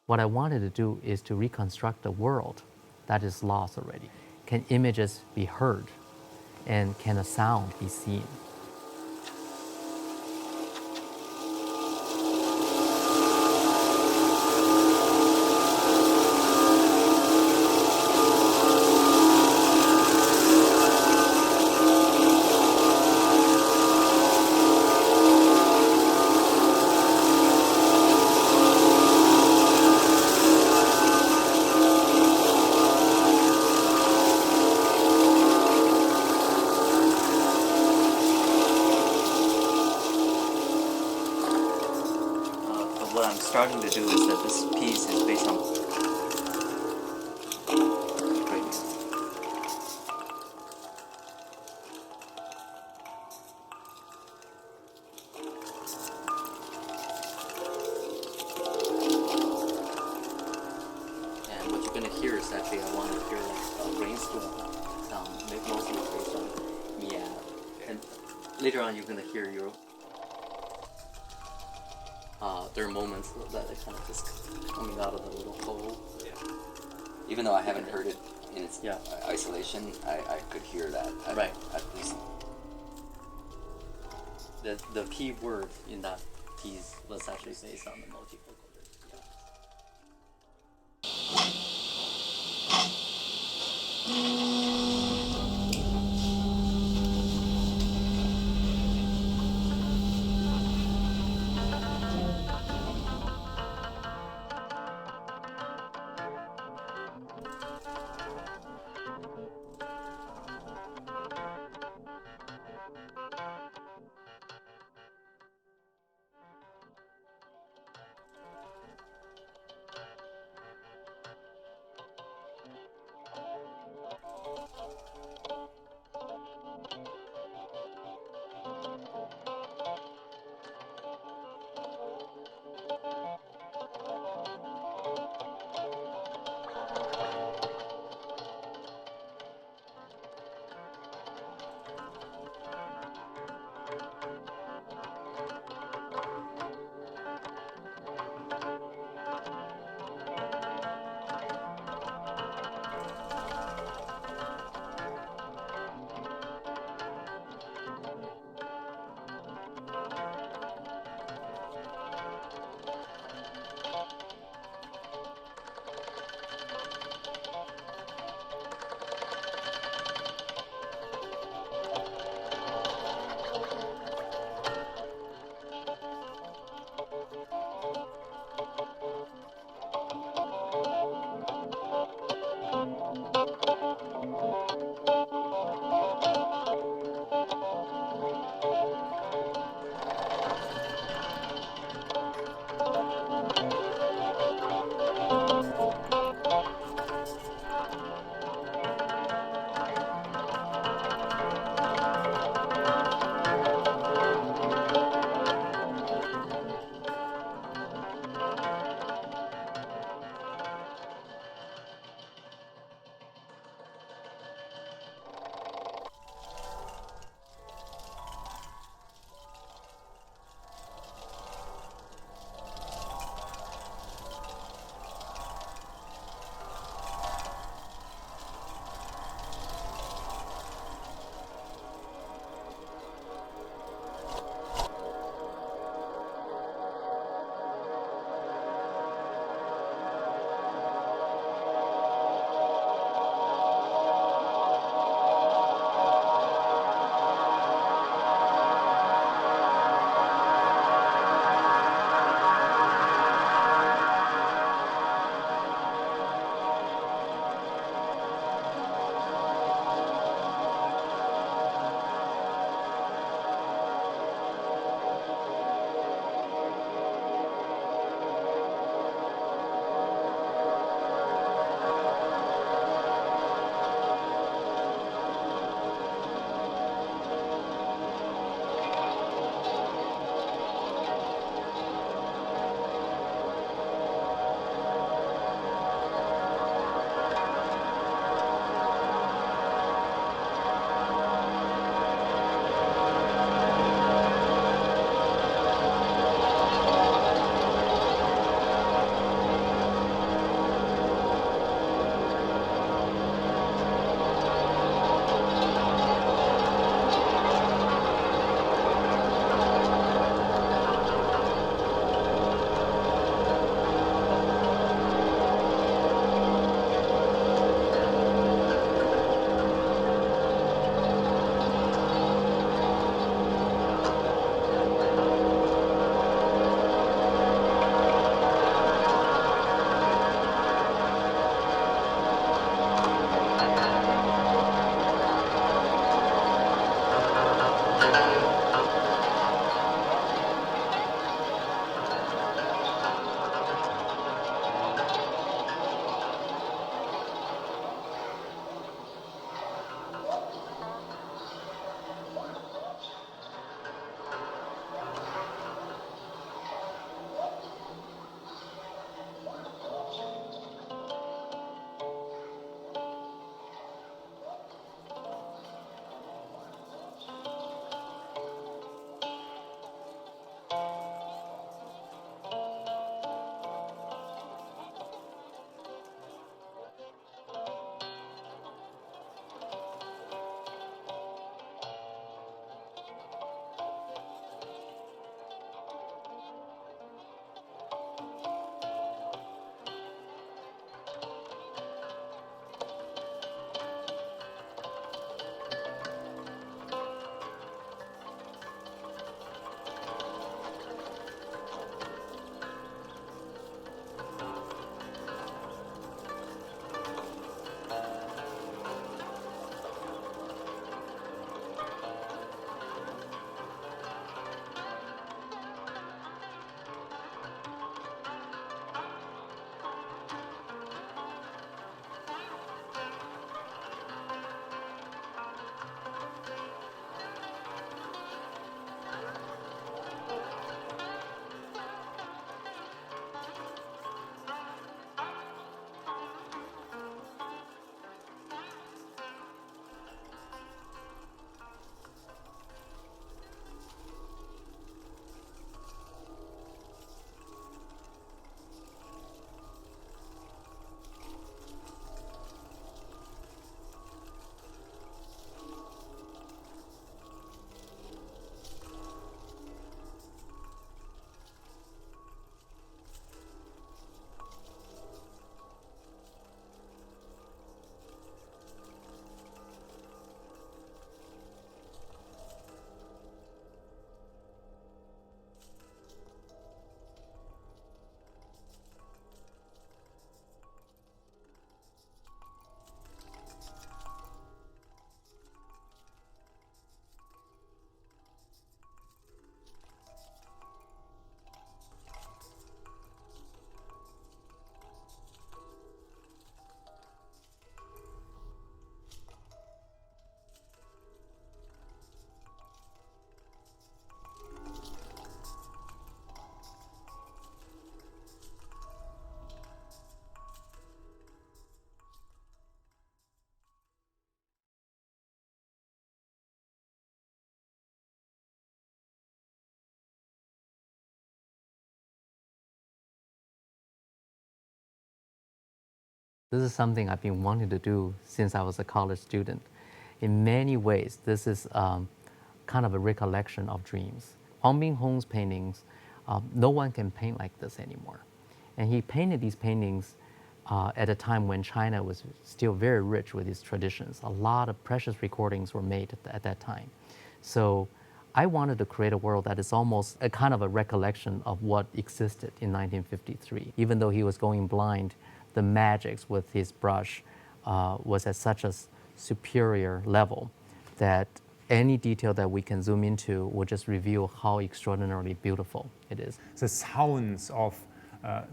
What I wanted to do is to reconstruct a world that is lost already. Can images be heard? And can a sound be seen? But what I'm starting to do is that this piece is based on greatness. And what you're gonna hear is actually I want to hear like a rainstorm sound, mostly based on meow. And later on you're gonna hear your there are moments that are kind of just coming out of the little hole. Yeah. Even though I haven't heard it in its Yeah. isolation, I could hear that. Right. At least. The key word in that piece was actually based on the multifocal disc. Yeah. This is something I've been wanting to do since I was a college student. In many ways, this is kind of a recollection of dreams. Huang Binghong's paintings, no one can paint like this anymore. And he painted these paintings at a time when China was still very rich with its traditions. A lot of precious recordings were made at that time. So I wanted to create a world that is almost a kind of a recollection of what existed in 1953. Even though he was going blind, the magics with his brush was at such a superior level that any detail that we can zoom into will just reveal how extraordinarily beautiful it is. The sounds of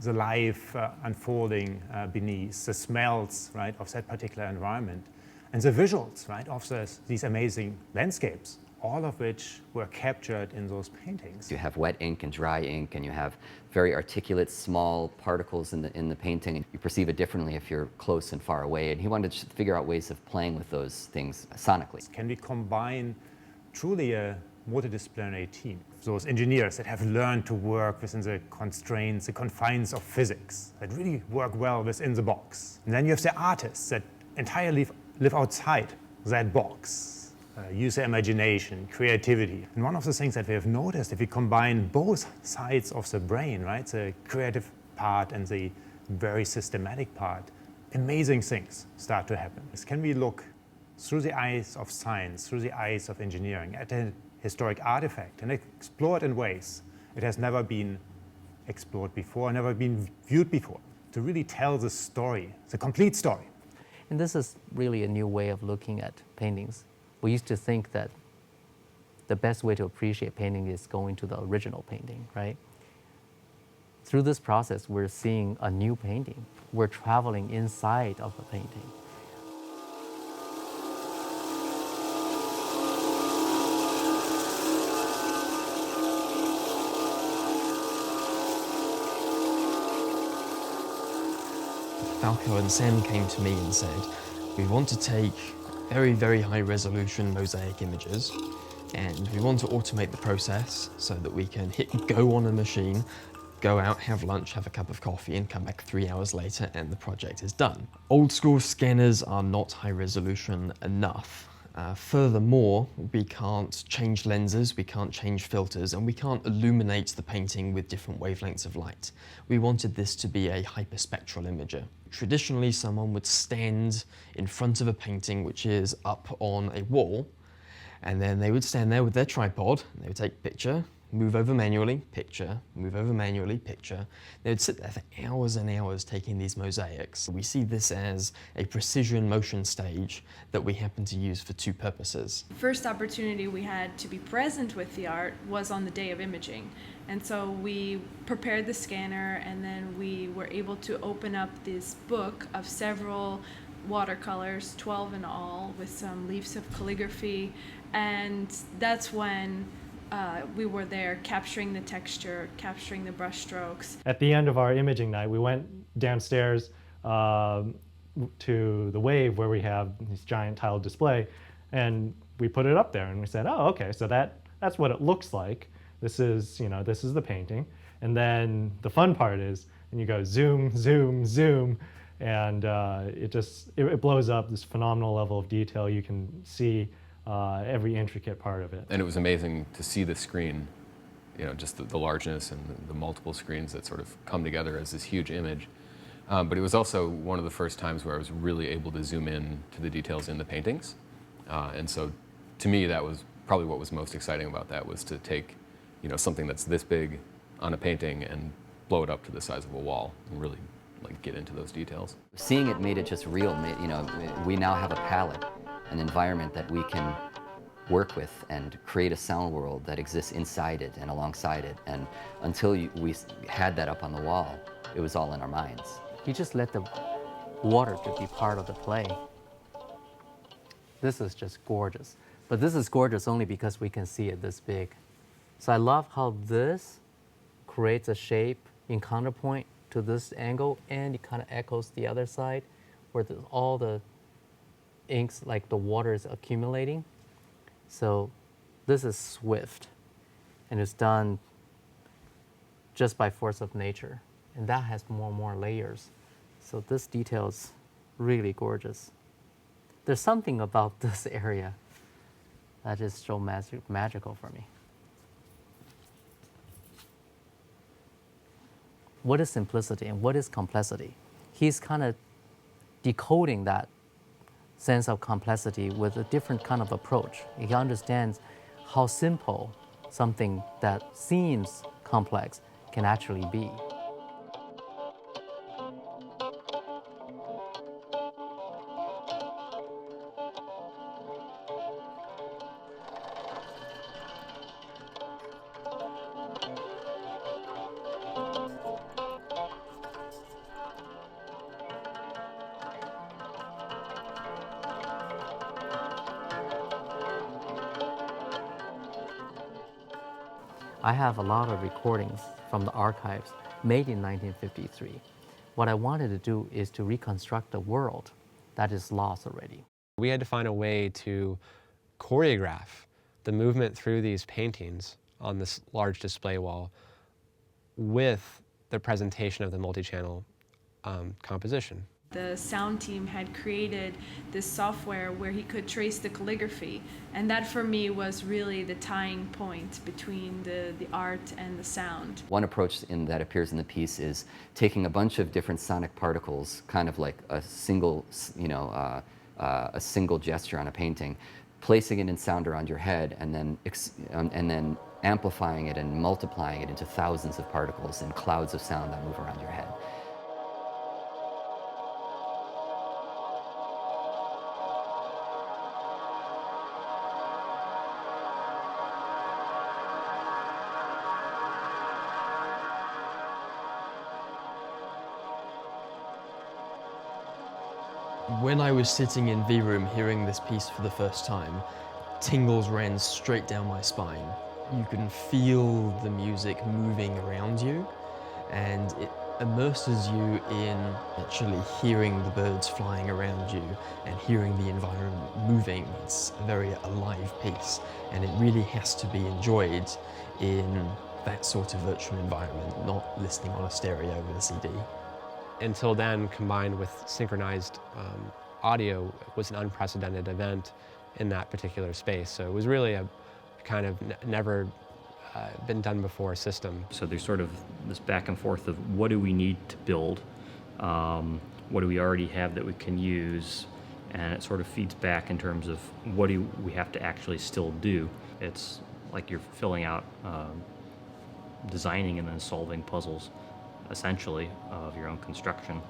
the life unfolding beneath, the smells, right, of that particular environment, and the visuals, right, of these amazing landscapes, all of which were captured in those paintings. You have wet ink and dry ink, and you have very articulate, small particles in the painting. And you perceive it differently if you're close and far away. And he wanted to figure out ways of playing with those things sonically. Can we combine truly a multidisciplinary team? Those engineers that have learned to work within the constraints, the confines of physics, that really work well within the box. And then you have the artists that entirely live outside that box. Use their imagination, creativity. And one of the things that we have noticed, if we combine both sides of the brain, right, the creative part and the very systematic part, amazing things start to happen. Can we look through the eyes of science, through the eyes of engineering, at a historic artifact and explore it in ways it has never been explored before, never been viewed before, to really tell the story, the complete story. And this is really a new way of looking at paintings. We used to think that the best way to appreciate painting is going to the original painting, right? Through this process, we're seeing a new painting. We're traveling inside of a painting. Falco and Sam came to me and said, we want to take very, very high resolution mosaic images, and we want to automate the process so that we can hit go on a machine, go out, have lunch, have a cup of coffee, and come back 3 hours later and the project is done. Old school scanners are not high resolution enough. Furthermore, we can't change lenses, we can't change filters, and we can't illuminate the painting with different wavelengths of light. We wanted this to be a hyperspectral imager. Traditionally, someone would stand in front of a painting which is up on a wall, and then they would stand there with their tripod, and they would take a picture, move over manually, picture, move over manually, picture. They would sit there for hours and hours taking these mosaics. We see this as a precision motion stage that we happen to use for two purposes. First opportunity we had to be present with the art was on the day of imaging. And so we prepared the scanner, and then we were able to open up this book of several watercolors, 12 in all, with some leaves of calligraphy. And that's when we were there capturing the texture, capturing the brush strokes. At the end of our imaging night, we went downstairs to the Wave, where we have this giant tiled display, and we put it up there, and we said, oh, okay, so that's what it looks like. This is the painting. And then the fun part is, and you go zoom, zoom, zoom, and it blows up this phenomenal level of detail. You can see every intricate part of it. And it was amazing to see the screen, just the largeness and the multiple screens that sort of come together as this huge image. But it was also one of the first times where I was really able to zoom in to the details in the paintings. And so to me, that was probably what was most exciting about that, was to take something that's this big on a painting and blow it up to the size of a wall and really get into those details. Seeing it made it just real. We now have a palette, an environment that we can work with and create a sound world that exists inside it and alongside it. And until we had that up on the wall, it was all in our minds. You just let the water to be part of the play. This is just gorgeous. But this is gorgeous only because we can see it this big. So I love how this creates a shape in counterpoint to this angle, and it kind of echoes the other side where all the inks, like the water, is accumulating. So this is swift, and it's done just by force of nature. And that has more and more layers. So this detail is really gorgeous. There's something about this area that is so magical for me. What is simplicity and what is complexity? He's kind of decoding that sense of complexity with a different kind of approach. He understands how simple something that seems complex can actually be. I have a lot of recordings from the archives made in 1953. What I wanted to do is to reconstruct a world that is lost already. We had to find a way to choreograph the movement through these paintings on this large display wall with the presentation of the multi-channel composition. The sound team had created this software where he could trace the calligraphy, and that for me was really the tying point between the art and the sound. One approach that appears in the piece is taking a bunch of different sonic particles, kind of like a single, a single gesture on a painting, placing it in sound around your head, and then amplifying it and multiplying it into thousands of particles and clouds of sound that move around your head. When I was sitting in V-Room hearing this piece for the first time, tingles ran straight down my spine. You can feel the music moving around you, and it immerses you in actually hearing the birds flying around you and hearing the environment moving. It's a very alive piece, and it really has to be enjoyed in that sort of virtual environment, not listening on a stereo with a CD. Until then, combined with synchronized audio, was an unprecedented event in that particular space. So it was really a kind of never been done before system. So there's sort of this back and forth of what do we need to build, what do we already have that we can use, and it sort of feeds back in terms of what do we have to actually still do. It's like you're filling out, designing and then solving puzzles, essentially, of your own construction,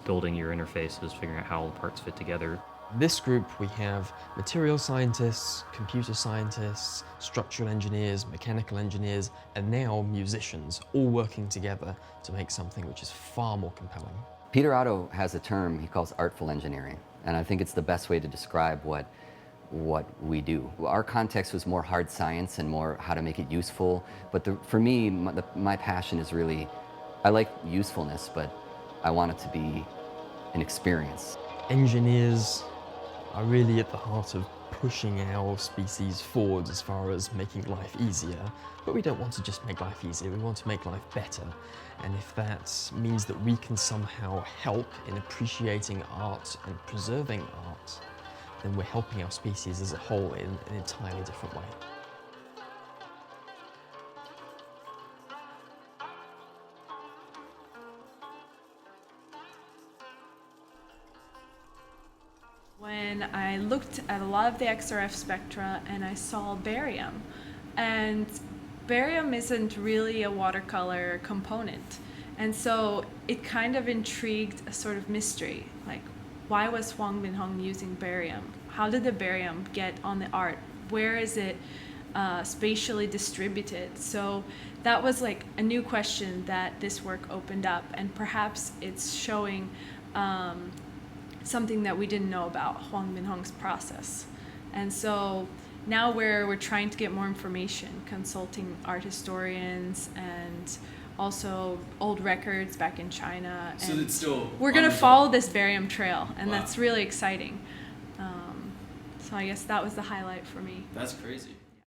building your interfaces, figuring out how all the parts fit together. This group, we have material scientists, computer scientists, structural engineers, mechanical engineers, and now musicians, all working together to make something which is far more compelling. Peter Otto has a term he calls artful engineering, and I think it's the best way to describe what we do. Our context was more hard science and more how to make it useful, but for me, my passion is really, I like usefulness, but I want it to be an experience. Engineers are really at the heart of pushing our species forward as far as making life easier, but we don't want to just make life easier, we want to make life better. And if that means that we can somehow help in appreciating art and preserving art, then we're helping our species as a whole in an entirely different way. When I looked at a lot of the XRF spectra and I saw barium, and barium isn't really a watercolor component, and so it kind of intrigued a sort of mystery, like why was Huang Binhong using barium? How did the barium get on the art? Where is it spatially distributed? So that was like a new question that this work opened up, and perhaps it's showing something that we didn't know about Huang Binhong's process. And so now we're trying to get more information, consulting art historians and also old records back in China. So and it's still we're going to follow this barium trail, and Wow. that's really exciting. So I guess that was the highlight for me. That's crazy.